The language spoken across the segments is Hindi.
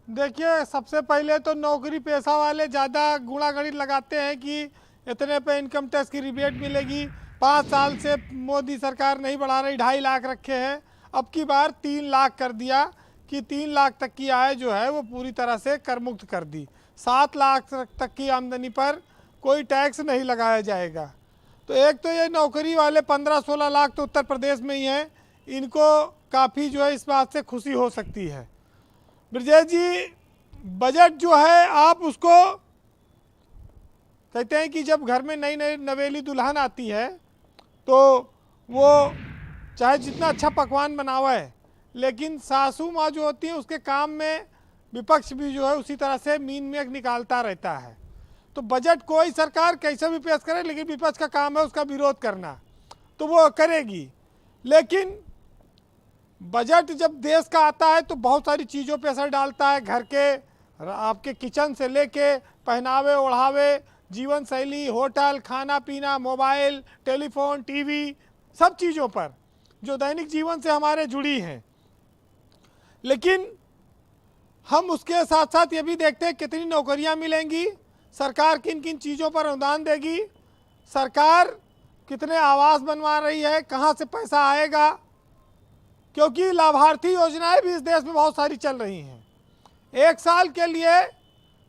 देखिए, सबसे पहले तो नौकरी पेशा वाले ज़्यादा गुणागणित लगाते हैं कि इतने पे इनकम टैक्स की रिबेट मिलेगी। 5 साल से मोदी सरकार नहीं बढ़ा रही, 2.5 लाख रखे हैं, अब की बार 3 लाख कर दिया कि 3 लाख तक की आय जो है वो पूरी तरह से कर मुक्त कर दी। 7 लाख तक की आमदनी पर कोई टैक्स नहीं लगाया जाएगा। तो एक तो ये नौकरी वाले 15-16 लाख तो उत्तर प्रदेश में ही हैं, इनको काफ़ी जो है इस बात से खुशी हो सकती है। ब्रजेश जी, बजट जो है आप उसको कहते हैं कि जब घर में नई नई नवेली दुल्हन आती है तो वो चाहे जितना अच्छा पकवान बनावे, लेकिन सासू माँ जो होती है उसके काम में विपक्ष भी जो है उसी तरह से मीन मेघ निकालता रहता है। तो बजट कोई सरकार कैसे भी पेश करे, लेकिन विपक्ष का काम है उसका विरोध करना, तो वो करेगी। लेकिन बजट जब देश का आता है तो बहुत सारी चीज़ों पे असर डालता है, घर के आपके किचन से लेके पहनावे ओढ़ावे, जीवन शैली, होटल, खाना पीना, मोबाइल, टेलीफोन, टीवी, सब चीज़ों पर जो दैनिक जीवन से हमारे जुड़ी हैं। लेकिन हम उसके साथ साथ ये भी देखते हैं कितनी नौकरियां मिलेंगी, सरकार किन किन चीज़ों पर अनुदान देगी, सरकार कितने आवास बनवा रही है, कहाँ से पैसा आएगा, क्योंकि लाभार्थी योजनाएं भी इस देश में बहुत सारी चल रही हैं। 1 साल के लिए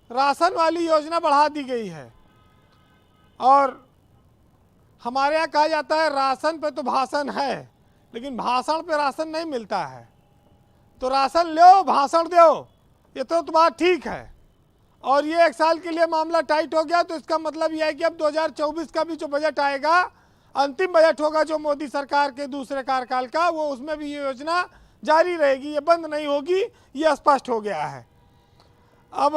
राशन वाली योजना बढ़ा दी गई है, और हमारे यहाँ कहा जाता है राशन पे तो भाषण है, लेकिन भाषण पे राशन नहीं मिलता है। तो राशन लो भाषण दो, ये तो बात ठीक है। और ये 1 साल के लिए मामला टाइट हो गया, तो इसका मतलब यह है कि अब 2024 का भी जो बजट आएगा, अंतिम बजट होगा जो मोदी सरकार के दूसरे कार्यकाल का, वो उसमें भी ये योजना जारी रहेगी, ये बंद नहीं होगी, ये स्पष्ट हो गया है। अब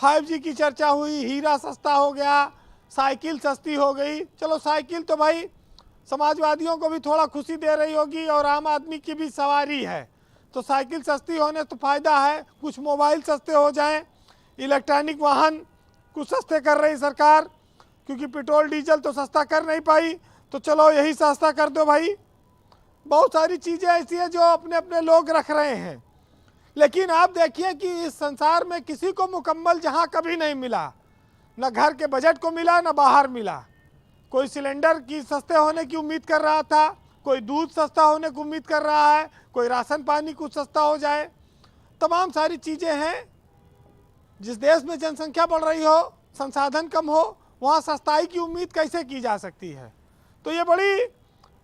5G की चर्चा हुई, हीरा सस्ता हो गया, साइकिल सस्ती हो गई। चलो साइकिल तो भाई समाजवादियों को भी थोड़ा खुशी दे रही होगी, और आम आदमी की भी सवारी है, तो साइकिल सस्ती होने तो फ़ायदा है। कुछ मोबाइल सस्ते हो जाएं, इलेक्ट्रॉनिक वाहन कुछ सस्ते कर रही सरकार, क्योंकि पेट्रोल डीजल तो सस्ता कर नहीं पाई, तो चलो यही सस्ता कर दो भाई। बहुत सारी चीज़ें ऐसी हैं जो अपने अपने लोग रख रहे हैं। लेकिन आप देखिए कि इस संसार में किसी को मुकम्मल जहां कभी नहीं मिला, न घर के बजट को मिला न बाहर मिला। कोई सिलेंडर की सस्ते होने की उम्मीद कर रहा था, कोई दूध सस्ता होने की उम्मीद कर रहा है, कोई राशन पानी कुछ सस्ता हो जाए। तमाम सारी चीज़ें हैं। जिस देश में जनसंख्या बढ़ रही हो, संसाधन कम हो, वहाँ सस्ताई की उम्मीद कैसे की जा सकती है? तो ये बड़ी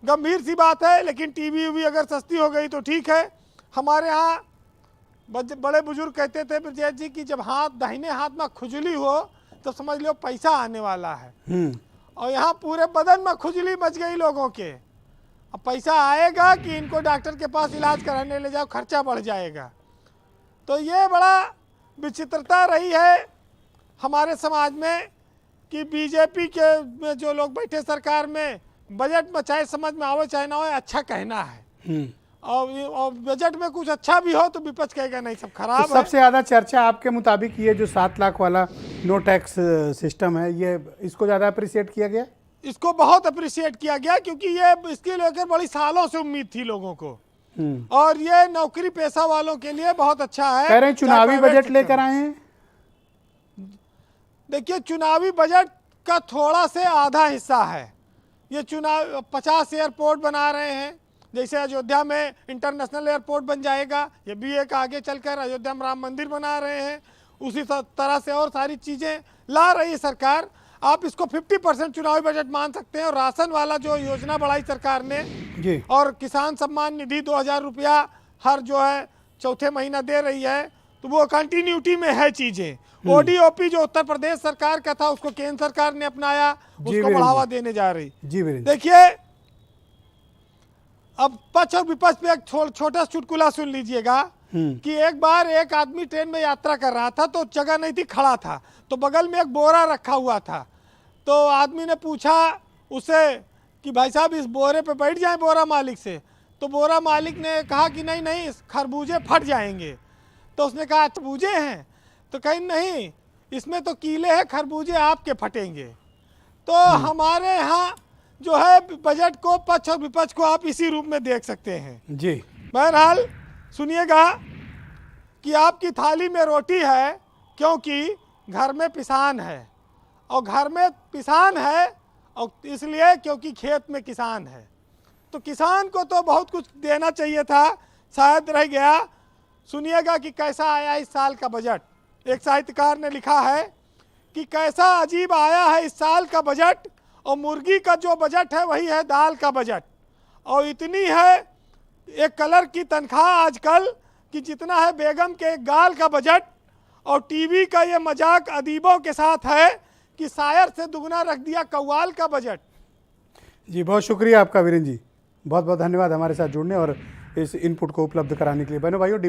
गंभीर सी बात है। लेकिन टीवी वी अगर सस्ती हो गई तो ठीक है। हमारे यहाँ बड़े बुजुर्ग कहते थे ब्रजेश जी कि जब दाहिने हाथ में खुजली हो तो समझ लो पैसा आने वाला है। और यहाँ पूरे बदन में खुजली मच गई लोगों के। अब पैसा आएगा कि इनको डॉक्टर के पास इलाज कराने ले जाओ, खर्चा बढ़ जाएगा। तो ये बड़ा विचित्रता रही है हमारे समाज में कि बीजेपी के में जो लोग बैठे सरकार में, बजट में चाहे समझ में आवे चाहे ना आवे, अच्छा कहना है, और बजट में कुछ अच्छा भी हो तो विपक्ष कहेगा नहीं सब खराब तो सबसे ज़्यादा चर्चा आपके मुताबिक ये जो 7 लाख वाला नो टैक्स सिस्टम है, ये इसको ज़्यादा अप्रिशिएट किया गया? इसको बहुत अप्रिशिएट किया गया, क्योंकि ये इसके लेकर बड़ी सालों से उम्मीद थी लोगों को, और ये नौकरी पेशा वालों के लिए बहुत अच्छा है। कह रहे हैं चुनावी बजट लेकर आए हैं। देखिए, चुनावी बजट का थोड़ा से आधा हिस्सा है ये। चुनाव 50 एयरपोर्ट बना रहे हैं, जैसे अयोध्या में इंटरनेशनल एयरपोर्ट बन जाएगा, ये भी एक आगे चलकर अयोध्या में राम मंदिर बना रहे हैं, उसी तरह से और सारी चीज़ें ला रही है सरकार। आप इसको 50% चुनावी बजट मान सकते हैं। और राशन वाला जो योजना बढ़ाई सरकार ने जी, और किसान सम्मान निधि 2000 रुपया हर जो है चौथे महीना दे रही है, तो वो कंटिन्यूटी में है चीज़ें। ODOP जो उत्तर प्रदेश सरकार का था उसको केंद्र सरकार ने अपनाया, उसको बढ़ावा देने जा रही। जी देखिए, अब पक्ष और विपक्ष पे एक छोटा चुटकुला सुन लीजिएगा कि एक बार एक आदमी ट्रेन में यात्रा कर रहा था, तो जगह नहीं थी, खड़ा था, तो बगल में एक बोरा रखा हुआ था। तो आदमी ने पूछा उसे कि भाई साहब इस बोरे पे बैठ जाए बोरा मालिक से। तो बोरा मालिक ने कहा कि नहीं नहीं, खरबूजे फट जाएंगे। तो उसने कहा खरबूजे हैं? तो कहीं नहीं, इसमें तो कीले हैं, खरबूजे आपके फटेंगे। तो हमारे यहाँ जो है बजट को पक्ष और विपक्ष को आप इसी रूप में देख सकते हैं। जी, बहरहाल सुनिएगा कि कि आपकी थाली में रोटी है क्योंकि घर में पिसान है, और घर में पिसान है और इसलिए क्योंकि खेत में किसान है। तो किसान को तो बहुत कुछ देना चाहिए था, शायद रह गया। सुनिएगा कि कैसा आया इस साल का बजट। एक साहित्यकार ने लिखा है कि कैसा अजीब आया है इस साल का बजट, और मुर्गी का जो बजट है वही है दाल का बजट। और इतनी है एक कलर की तनख्वाह आजकल कि जितना है बेगम के एक गाल का बजट। और टीवी का ये मजाक अदीबों के साथ है कि शायर से दुगना रख दिया कव्वाल का बजट। जी बहुत शुक्रिया आपका वीरेंद्र जी, बहुत बहुत धन्यवाद हमारे साथ जुड़ने और इस इनपुट को उपलब्ध कराने के लिए। बहनों भाइयों,